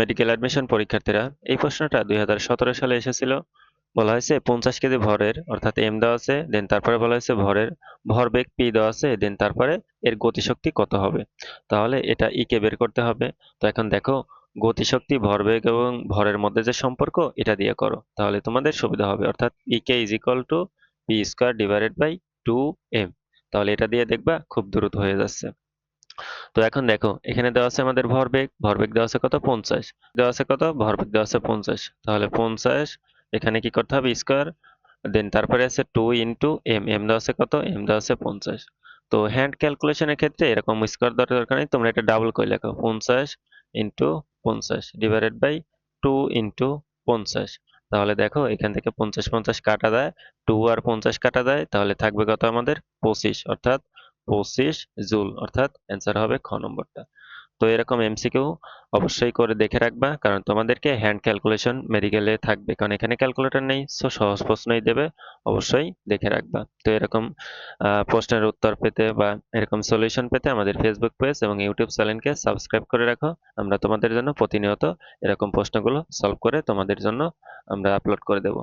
Medical admission পরীক্ষার্থীরা, এই প্রশ্নটা 2017 সালে এসেছিল। বলা হয়েছে 50 কেজি ভরের অর্থাৎ এম দেওয়া আছে, দেন তারপরে বলা হয়েছে ভরবেগ পি দেওয়া আছে, দেন তারপরে এর গতিশক্তি কত হবে। তাহলে এটা ই কে বের করতে হবে। তো এখন দেখো, গতিশক্তি, ভরবেগ এবং ভরের মধ্যে যে সম্পর্ক, এটা দিয়ে করো, তাহলে তোমাদের সুবিধা হবে। অর্থাৎ E K is equal to P square divided by 2m। তাহলে এটা দিয়ে দেখবা খুব দ্রুত হয়ে যাচ্ছে। তো এখন দেখো, এখানে দেওয়া আছে আমাদের ভরবেগ, ভরবেগ দেওয়া আছে কত, 50। দেওয়া আছে কত, ভরবেগ দেওয়া আছে 50। তাহলে 50, এখানে কি করতে হবে, স্কোয়ার, দেন তারপরে আছে 2 ইন্টু এম, এম দেওয়া আছে কত, এম দেওয়া আছে 50। তো হ্যান্ড ক্যালকুলেশনের ক্ষেত্রে এরকম স্কোয়ার দেওয়ার দরকার নেই, তোমরা এটা ডাবল করে লেখো, 50 ইন্টু 50 ডিভাইডেড বাই 2 ইন্টু 50। তাহলে দেখো, এখান থেকে 50 কাটা দেয়, 2 আর 50 কাটা দেয়, তাহলে থাকবে কত আমাদের, 25, অর্থাৎ 25 জুল, অর্থাৎ অ্যান্সার হবে খ নম্বরটা। তো এরকম এমসিকিউ অবশ্যই করে দেখে রাখবা, কারণ তোমাদেরকে হ্যান্ড ক্যালকুলেশন মেডিকেলে থাকবে, কারণ এখানে ক্যালকুলেটর নেই, সো সহজ প্রশ্নই দেবে। অবশ্যই দেখে রাখবা। তো এরকম প্রশ্নের উত্তর পেতে বা এরকম সলিউশন পেতে আমাদের ফেসবুক পেজ এবং ইউটিউব চ্যানেলকে সাবস্ক্রাইব করে রাখো। আমরা তোমাদের জন্য প্রতিনিয়ত এরকম প্রশ্নগুলো সলভ করে তোমাদের জন্য আমরা আপলোড করে দেব।